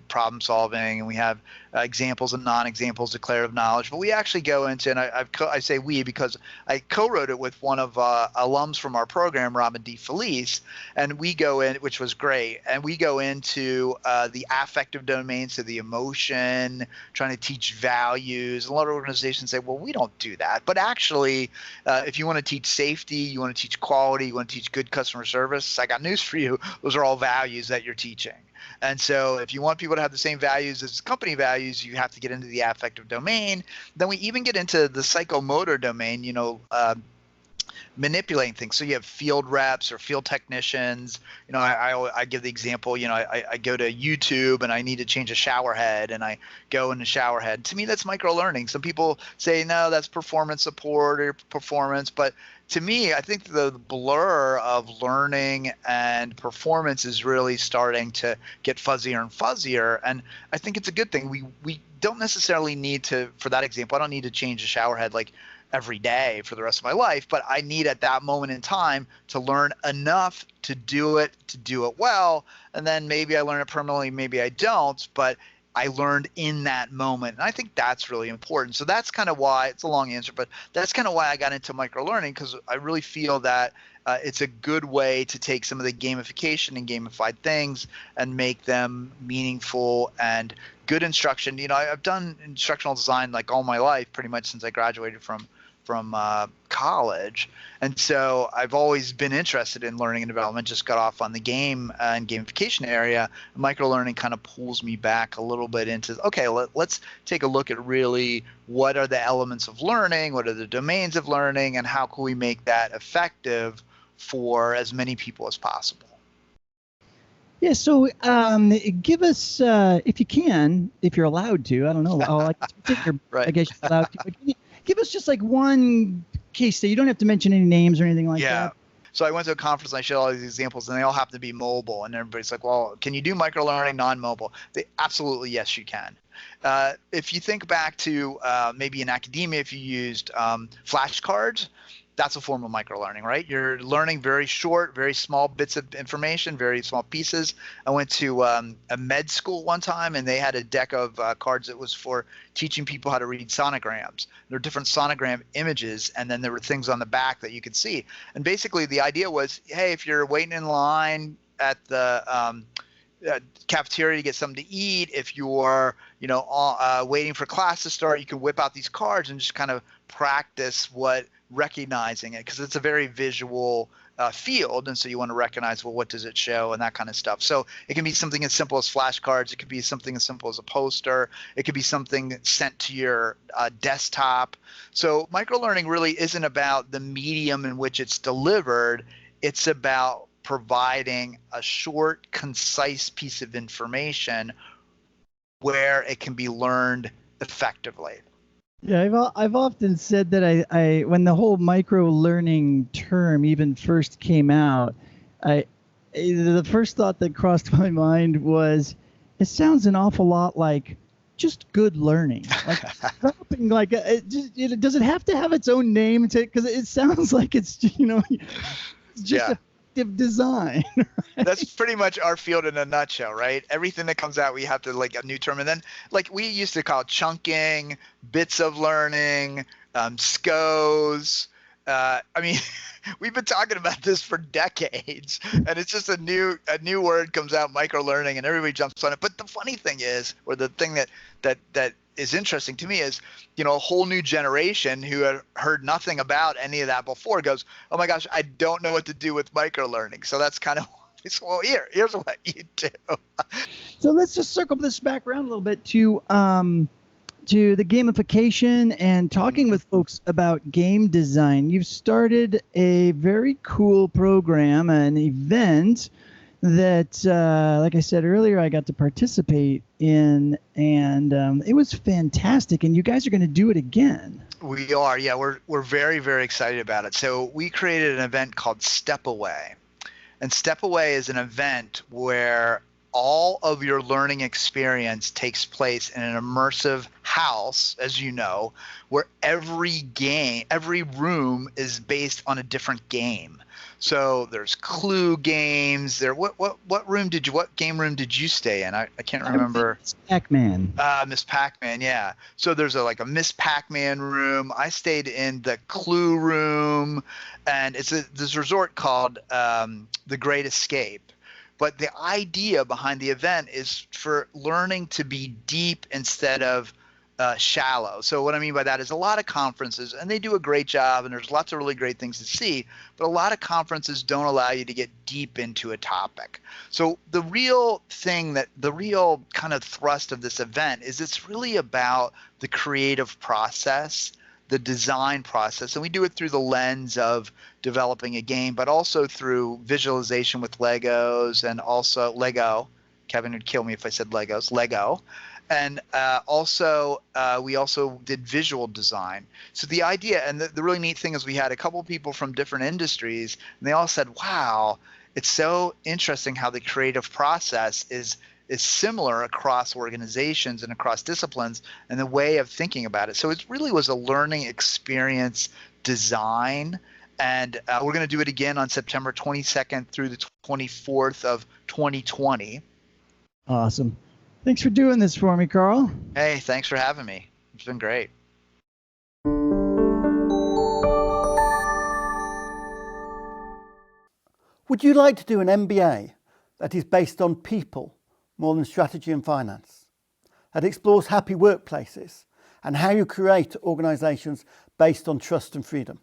problem solving, and we have examples and non-examples, declarative knowledge. But we actually go into, and I say we because I co-wrote it with one of alums from our program, Robin D. Felice, and we go in, which was great, and we go into the affective domain, so the emotion, trying to teach values. A lot of organizations say, well, we don't do that. But actually, if you want to teach safety, you want to teach quality, you want to teach good customer service, I got news for you. Those are all values that you're teaching. And so if you want people to have the same values as company values, you have to get into the affective domain. Then we even get into the psychomotor domain, manipulating things. So you have field reps or field technicians. I give the example, I go to YouTube and I need to change a shower head, and I go in the shower head. To me, that's micro learning. Some people say, no, that's performance support or performance. But to me, I think the blur of learning and performance is really starting to get fuzzier and fuzzier. And I think it's a good thing. We don't necessarily need to, for that example, I don't need to change a shower head like every day for the rest of my life, but I need at that moment in time to learn enough to do it well. And then maybe I learn it permanently, maybe I don't, but I learned in that moment. And I think that's really important. So that's kind of why, it's a long answer, but that's kind of why I got into micro learning, because I really feel that it's a good way to take some of the gamification and gamified things and make them meaningful and good instruction. I've done instructional design like all my life, pretty much since I graduated from college. And so I've always been interested in learning and development, just got off on the game and gamification area. Micro learning kind of pulls me back a little bit into, okay, let's take a look at really what are the elements of learning, what are the domains of learning, and how can we make that effective for as many people as possible. Yeah, so give us, if you can, if you're allowed to, I don't know, right. I guess you're allowed to, but give us just like one case that you don't have to mention any names or anything like that. So I went to a conference and I showed all these examples, and they all happen to be mobile. And everybody's like, well, can you do micro learning non-mobile? Absolutely, yes, you can. If you think back to maybe in academia, if you used flashcards, that's a form of microlearning, right? You're learning very short, very small bits of information, very small pieces. I went to a med school one time, and they had a deck of cards that was for teaching people how to read sonograms. There were different sonogram images, and then there were things on the back that you could see. And basically the idea was, hey, if you're waiting in line at the cafeteria to get something to eat, if you're waiting for class to start, you can whip out these cards and just kind of practice what recognizing it, because it's a very visual field, and so you want to recognize, well, what does it show, and that kind of stuff. So it can be something as simple as flashcards. It could be something as simple as a poster. It could be something sent to your desktop. So microlearning really isn't about the medium in which it's delivered. It's about providing a short, concise piece of information where it can be learned effectively. Yeah, I've often said that I when the whole micro learning term even first came out, the first thought that crossed my mind was, it sounds an awful lot like just good learning. Like, does it have to have its own name? Because it sounds like it's just effective design. Right? That's pretty much our field in a nutshell, right? Everything that comes out, we have to like a new term. And then like we used to call it chunking, bits of learning, SCOs. I mean, we've been talking about this for decades, and it's just a new word comes out, micro learning, and everybody jumps on it. But the funny thing is, or the thing that is interesting to me is, a whole new generation who had heard nothing about any of that before goes, oh my gosh, I don't know what to do with micro learning. So that's kind of, well, here's what you do. So let's just circle this back around a little bit to the gamification and talking with folks about game design. You've started a very cool program, an event that, like I said earlier, I got to participate in, and it was fantastic. And you guys are going to do it again. We are, yeah. We're very, very excited about it. So we created an event called Step Away. And Step Away is an event where all of your learning experience takes place in an immersive house, as you know, where every room is based on a different game. So there's clue games. What game room did you stay in? I can't remember. Miss Pac-Man. Miss Pac-Man, yeah. So there's a Miss Pac-Man room. I stayed in the clue room, and it's this resort called The Great Escape. But the idea behind the event is for learning to be deep instead of shallow. So what I mean by that is a lot of conferences, and they do a great job, and there's lots of really great things to see, but a lot of conferences don't allow you to get deep into a topic. So the real kind of thrust of this event is it's really about the creative process, the design process, and we do it through the lens of developing a game, but also through visualization with Legos, and also Lego. Kevin would kill me if I said Legos. Lego. And we also did visual design. So the idea, and the really neat thing is we had a couple people from different industries, and they all said, wow, it's so interesting how the creative process is similar across organizations and across disciplines, and the way of thinking about it. So it really was a learning experience design. And we're going to do it again on September 22nd through the 24th of 2020. Awesome. Thanks for doing this for me, Carl. Hey, thanks for having me. It's been great. Would you like to do an MBA that is based on people more than strategy and finance, that explores happy workplaces and how you create organisations based on trust and freedom?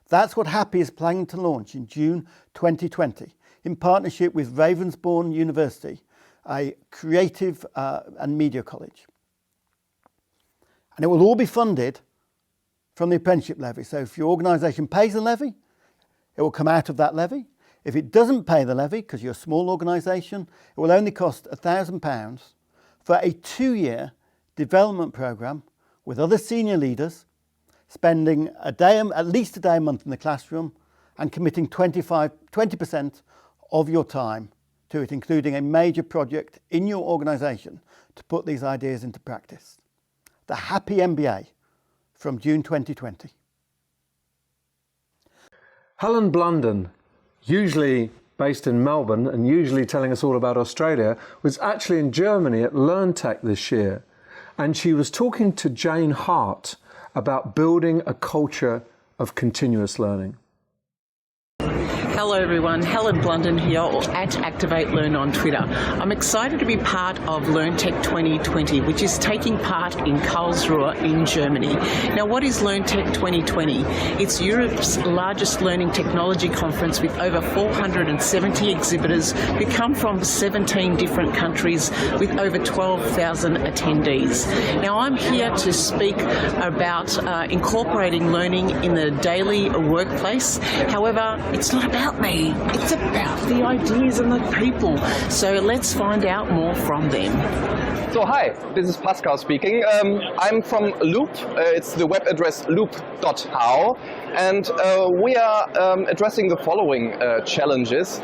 That's what Happy is planning to launch in June 2020 in partnership with Ravensbourne University, a creative and media college. And it will all be funded from the apprenticeship levy. So if your organisation pays the levy, it will come out of that levy. If it doesn't pay the levy, because you're a small organisation, it will only cost £1,000 for a 2-year development programme with other senior leaders, spending at least a day a month in the classroom, and committing 20% of your time to it, including a major project in your organisation to put these ideas into practice. The Happy MBA from June 2020. Helen Blunden, usually based in Melbourne and usually telling us all about Australia, was actually in Germany at LearnTech this year. And she was talking to Jane Hart about building a culture of continuous learning. Hello everyone, Helen Blunden here, or @ActivateLearn on Twitter. I'm excited to be part of LearnTech 2020, which is taking part in Karlsruhe in Germany. Now, what is LearnTech 2020? It's Europe's largest learning technology conference with over 470 exhibitors who come from 17 different countries with over 12,000 attendees. Now, I'm here to speak about incorporating learning in the daily workplace. However, it's not about me, it's about the ideas and the people. So let's find out more from them. So hi, this is Pascal speaking. I'm from Loop. It's the web address loop.how, and we are addressing the following challenges.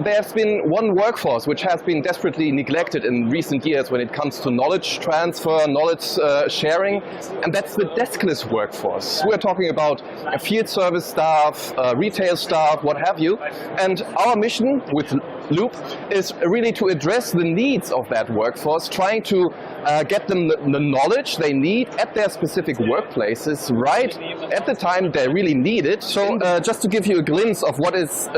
There has been one workforce which has been desperately neglected in recent years when it comes to knowledge transfer, knowledge sharing, and that's the deskless workforce. We're talking about field service staff, retail staff, what have you, and our mission with Loop is really to address the needs of that workforce, trying to get them the knowledge they need at their specific workplaces right at the time they really need it. So just to give you a glimpse of what is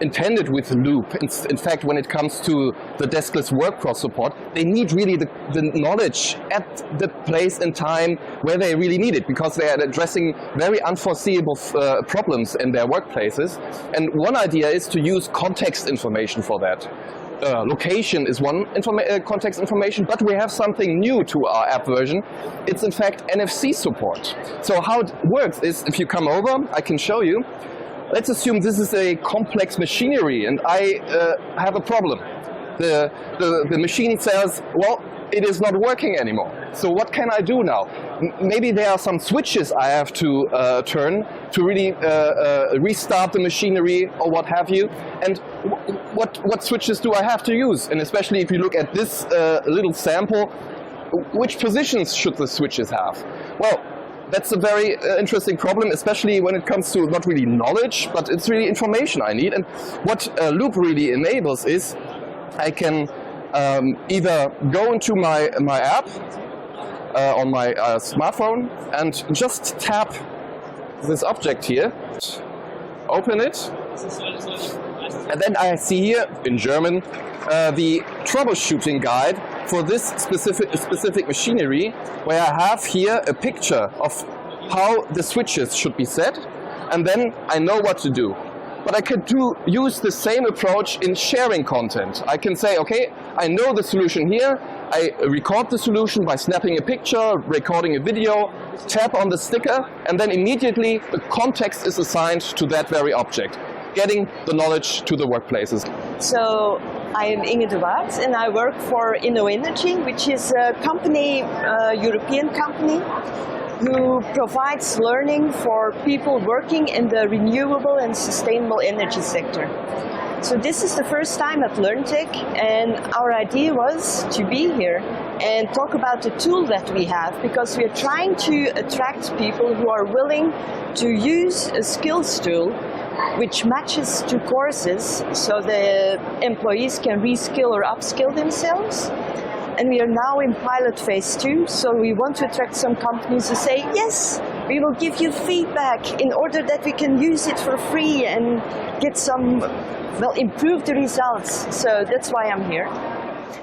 intended with Loop, in fact, when it comes to the deskless workforce support, they need really the knowledge at the place and time where they really need it, because they are addressing very unforeseeable problems in their workplaces. And one idea is to use context information for that. Location is one context information, but we have something new to our app version. It's in fact NFC support. So how it works is, if you come over, I can show you. Let's assume this is a complex machinery and I have a problem. The machine says, well, it is not working anymore. So what can I do now? Maybe there are some switches I have to turn to really restart the machinery or what have you. And what switches do I have to use? And especially if you look at this little sample, which positions should the switches have? Well, that's a very interesting problem, especially when it comes to not really knowledge, but it's really information I need. And what Loop really enables is I can either go into my app on my smartphone and just tap this object here, open it, and then I see here in German the troubleshooting guide for this specific machinery, where I have here a picture of how the switches should be set, and then I know what to do. But I could use the same approach in sharing content. I can say, okay, I know the solution here. I record the solution by snapping a picture, recording a video, tap on the sticker, and then immediately the context is assigned to that very object, getting the knowledge to the workplaces. So I am Inge de Waard and I work for InnoEnergy, which is a company, European company, who provides learning for people working in the renewable and sustainable energy sector. So this is the first time at LearnTech, and our idea was to be here and talk about the tool that we have, because we are trying to attract people who are willing to use a skills tool which matches to courses so the employees can reskill or upskill themselves. And we are now in pilot phase 2, so we want to attract some companies to say, yes, we will give you feedback in order that we can use it for free and get some, well, improve the results. So that's why I'm here.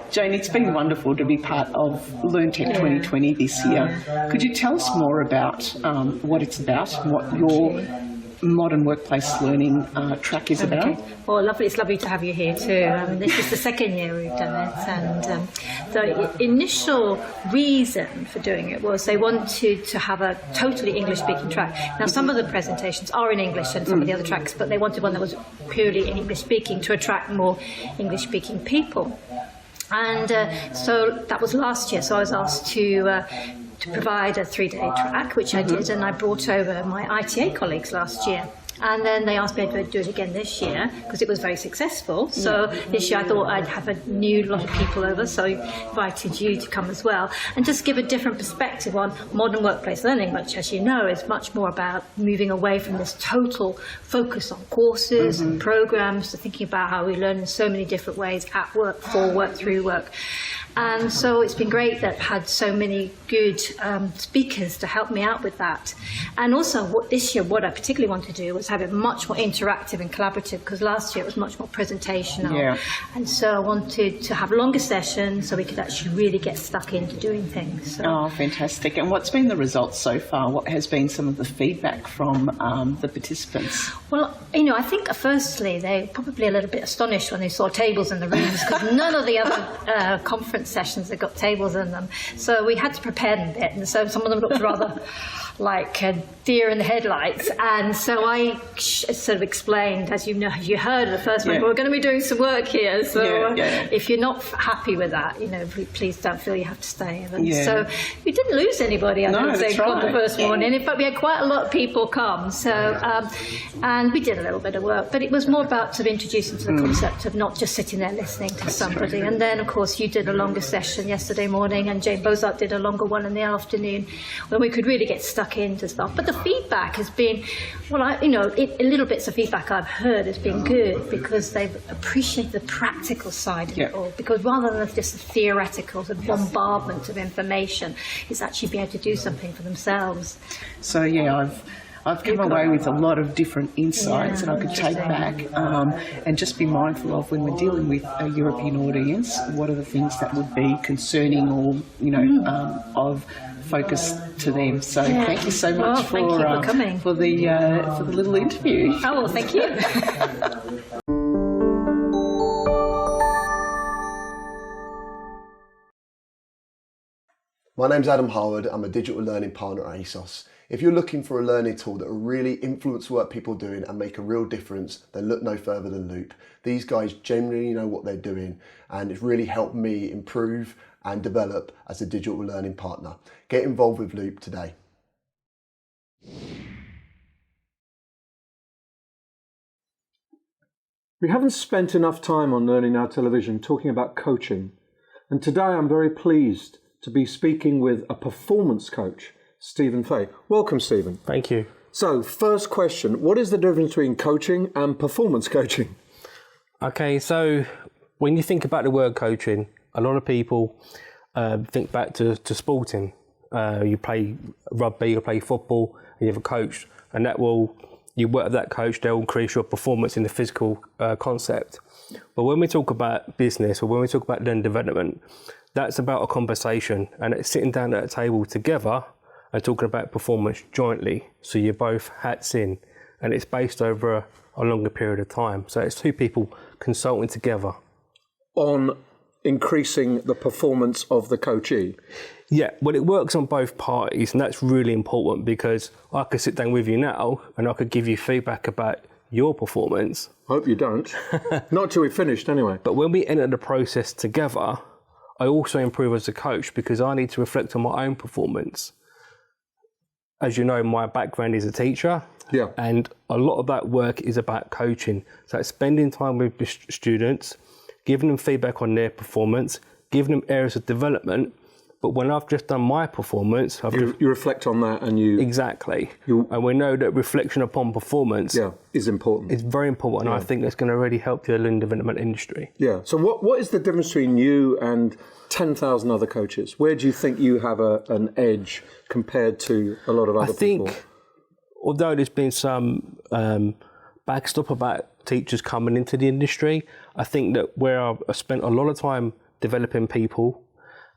Jane, it's been wonderful to be part of LearnTech 2020 this year. Could you tell us more about what it's about, what your modern workplace learning track is about? Well, lovely. It's lovely to have you here too. This is the second year we've done it, and the initial reason for doing it was they wanted to have a totally English-speaking track. Now, some of the presentations are in English and some of the other tracks, but they wanted one that was purely English-speaking to attract more English-speaking people. And so that was last year. So I was asked to provide a 3-day track, which I did, and I brought over my ITA colleagues last year. And then they asked me to do it again this year because it was very successful. So this year I thought I'd have a new lot of people over, so I invited you to come as well and just give a different perspective on modern workplace learning, which, as you know, is much more about moving away from this total focus on courses and programs to thinking about how we learn in so many different ways at work, for work, through work. And so it's been great that I've had so many good speakers to help me out with that. And also this year, what I particularly wanted to do was have it much more interactive and collaborative, because last year it was much more presentational. Yeah. And so I wanted to have longer sessions so we could actually really get stuck into doing things. So. Oh, fantastic. And what's been the results so far? What has been some of the feedback from the participants? Well, I think firstly they're probably a little bit astonished when they saw tables in the rooms, because none of the other conference sessions have got tables in them. So we had to prepare them a bit, and so some of them looked rather like a deer in the headlights. And so I sort of explained, as you heard the first one, we're going to be doing some work here. So if you're not happy with that, please don't feel you have to stay. And so we didn't lose anybody, I don't think, on the first morning. In fact, we had quite a lot of people come. So, and we did a little bit of work, but it was more about sort of introducing to the concept of not just sitting there listening to somebody. And then, of course, you did a longer session yesterday morning, and Jane Bozart did a longer one in the afternoon, when we could really get stuck into stuff. But the feedback has been, little bits of feedback I've heard has been good, because they've appreciated the practical side of it all. Because rather than just the theoretical sort of bombardment of information, it's actually being able to do something for themselves. So I've come away with a lot of different insights that I could take back and just be mindful of when we're dealing with a European audience. What are the things that would be concerning or of focus to them? So thank you so much for coming for the little interview. Oh, well, thank you. My name's Adam Harwood. I'm a digital learning partner at ASOS. If you're looking for a learning tool that will really influence what people are doing and make a real difference, then look no further than Loop. These guys genuinely know what they're doing, and it's really helped me improve and develop as a digital learning partner. Get involved with Loop today. We haven't spent enough time on Learning Now Television talking about coaching, and today I'm very pleased to be speaking with a performance coach, Stephen Fay. Welcome, Stephen. Thank you. So, first question, what is the difference between coaching and performance coaching? Okay, so when you think about the word coaching, a lot of people think back to sporting. You play rugby, you play football, and you have a coach, and you work with that coach, they'll increase your performance in the physical concept. But when we talk about business, or when we talk about learning development, that's about a conversation, and it's sitting down at a table together and talking about performance jointly. So you're both hats in, and it's based over a longer period of time. So it's two people consulting together on increasing the performance of the coachee. Yeah, well, it works on both parties, and that's really important, because I could sit down with you now and I could give you feedback about your performance. Hope you don't. Not till we've finished anyway. But when we enter the process together, I also improve as a coach, because I need to reflect on my own performance. As you know, my background is a teacher, and a lot of that work is about coaching. So it's spending time with the students, giving them feedback on their performance, giving them areas of development. But when I've just done my performance, you reflect on that, and you and we know that reflection upon performance is important. It's very important, and I think that's going to really help the learning development industry. Yeah. So what is the difference between you and 10,000 other coaches? Where do you think you have an edge compared to a lot of other people? I think, although there's been some backstop about teachers coming into the industry, I think that where I've spent a lot of time developing people,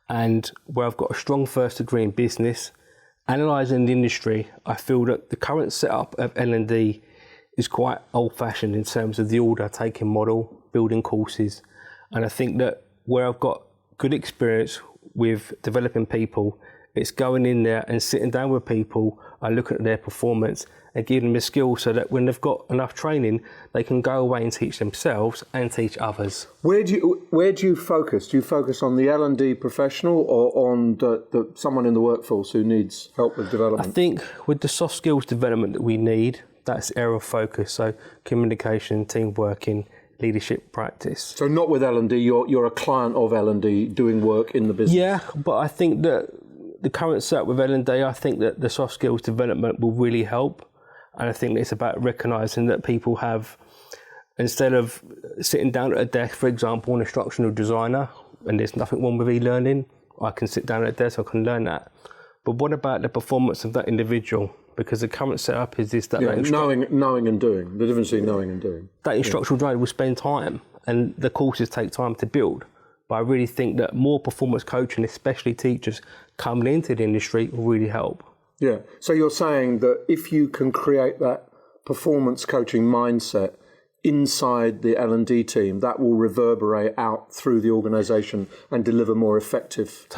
and where I've got a strong first degree in business, analysing the industry, I feel that the current setup of L&D is quite old-fashioned in terms of the order taking model, building courses. And I think that where I've got good experience with developing people, it's going in there and sitting down with people and looking at their performance and giving them the skills so that when they've got enough training, they can go away and teach themselves and teach others. Where do you focus? Do you focus on the L&D professional or on the someone in the workforce who needs help with development? I think with the soft skills development that we need, that's area of focus. So communication, team working, leadership practice. So not with L&D, you're a client of L&D doing work in the business? Yeah, but I think that the current setup with L&D, I think that the soft skills development will really help. And I think it's about recognising that people have, instead of sitting down at a desk, for example, an instructional designer and there's nothing wrong with e-learning. I can sit down at a desk, I can learn that. But what about the performance of that individual? Because the current setup is this, that knowing and doing. The difference between knowing and doing. That instructional drive will spend time, and the courses take time to build. But I really think that more performance coaching, especially teachers coming into the industry, will really help. Yeah. So you're saying that if you can create that performance coaching mindset inside the L&D team, that will reverberate out through the organisation and deliver more effective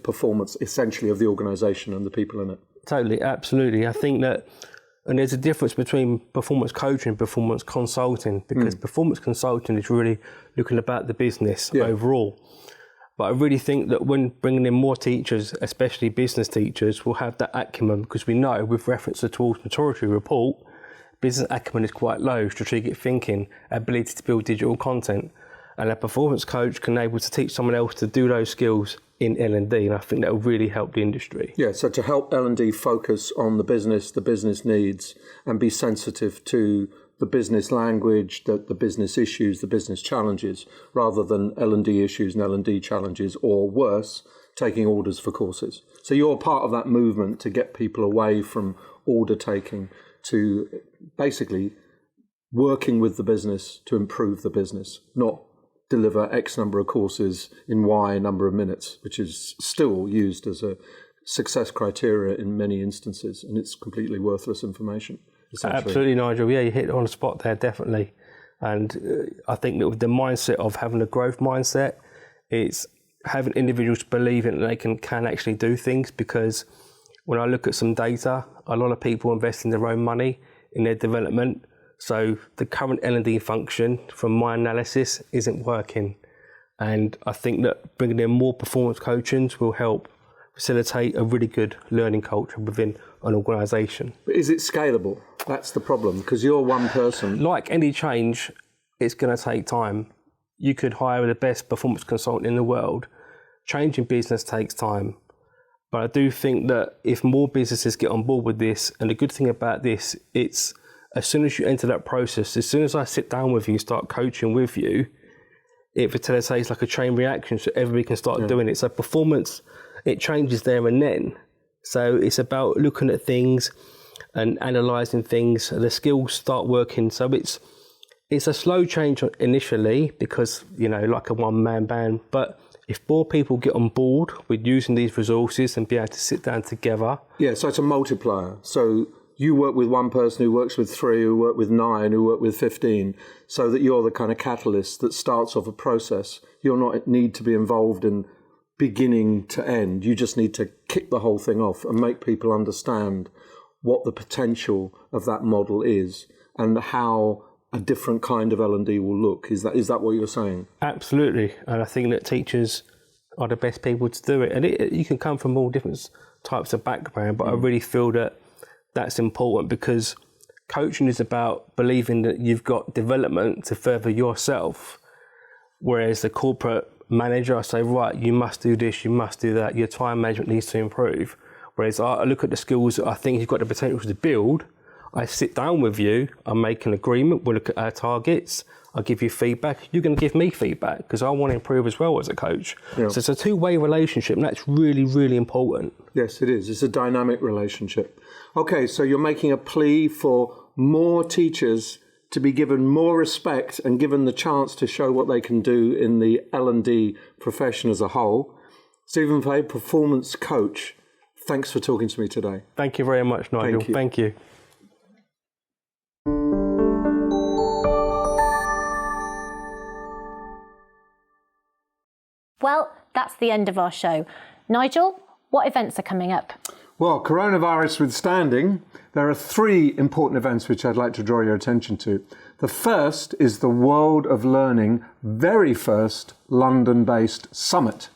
performance, essentially, of the organisation and the people in it. Totally, absolutely. I think that, and there's a difference between performance coaching and performance consulting, because performance consulting is really looking about the business overall. But I really think that when bringing in more teachers, especially business teachers, will have that acumen, because we know, with reference to Towards Maturity report, business acumen is quite low, strategic thinking, ability to build digital content. And a performance coach can able to teach someone else to do those skills in L&D, and I think that will really help the industry. Yeah, so to help L&D focus on the business needs, and be sensitive to the business language, the business issues, the business challenges, rather than L&D issues and L&D challenges, or worse, taking orders for courses. So you're part of that movement to get people away from order taking to basically working with the business to improve the business, not deliver X number of courses in Y number of minutes, which is still used as a success criteria in many instances, and it's completely worthless information. Absolutely, Nigel. Yeah, you hit it on the spot there, definitely. And I think that with the mindset of having a growth mindset, it's having individuals believing that they can actually do things, because when I look at some data, a lot of people invest in their own money in their development. So the current L&D function, from my analysis, isn't working. And I think that bringing in more performance coachings will help facilitate a really good learning culture within an organisation. But is it scalable? That's the problem, because you're one person. Like any change, it's going to take time. You could hire the best performance consultant in the world. Changing business takes time. But I do think that if more businesses get on board with this, and the good thing about this, it's as soon as you enter that process, as soon as I sit down with you, start coaching with you, it facilitates like a chain reaction, so everybody can start doing it. So performance, it changes there and then. So it's about looking at things and analysing things. The skills start working. So it's a slow change initially, because, like a one-man band. But if more people get on board with using these resources and be able to sit down together. Yeah, so it's a multiplier. So you work with one person who works with 3, who work with 9, who work with 15, so that you're the kind of catalyst that starts off a process. You'll not need to be involved in beginning to end. You just need to kick the whole thing off and make people understand what the potential of that model is and how a different kind of L&D will look. Is that what you're saying? Absolutely. And I think that teachers are the best people to do it. And you can come from all different types of background, but I really feel that that's important, because coaching is about believing that you've got development to further yourself. Whereas the corporate manager, I say, right, you must do this, you must do that, your time management needs to improve. Whereas I look at the skills that I think you've got the potential to build, I sit down with you, I make an agreement, we'll look at our targets, I give you feedback, you're going to give me feedback, because I want to improve as well as a coach. Yeah. So it's a two-way relationship, and that's really, really important. Yes, it is. It's a dynamic relationship. Okay, so you're making a plea for more teachers to be given more respect and given the chance to show what they can do in the L&D profession as a whole. Stephen Fay, performance coach, thanks for talking to me today. Thank you very much, Nigel. Thank you. Well, that's the end of our show. Nigel, what events are coming up? Well, coronavirus withstanding, there are 3 important events which I'd like to draw your attention to. The first is the World of Learning very first London-based summit.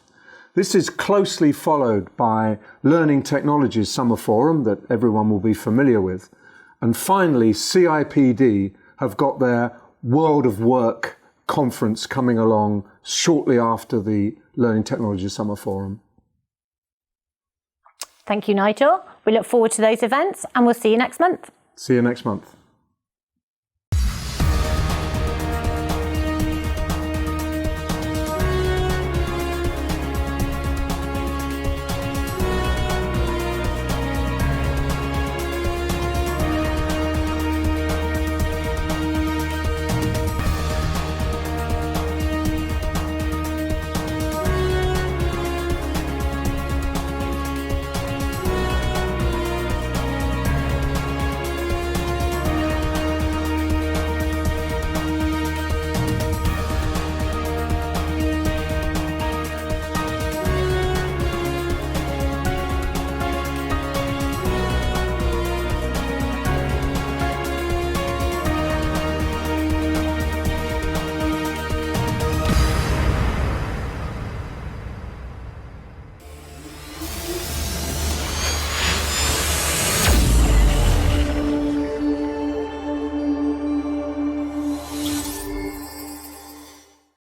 This is closely followed by Learning Technologies Summer Forum that everyone will be familiar with. And finally, CIPD have got their World of Work conference coming along shortly after the Learning Technologies Summer Forum. Thank you, Nigel. We look forward to those events, and we'll see you next month. See you next month.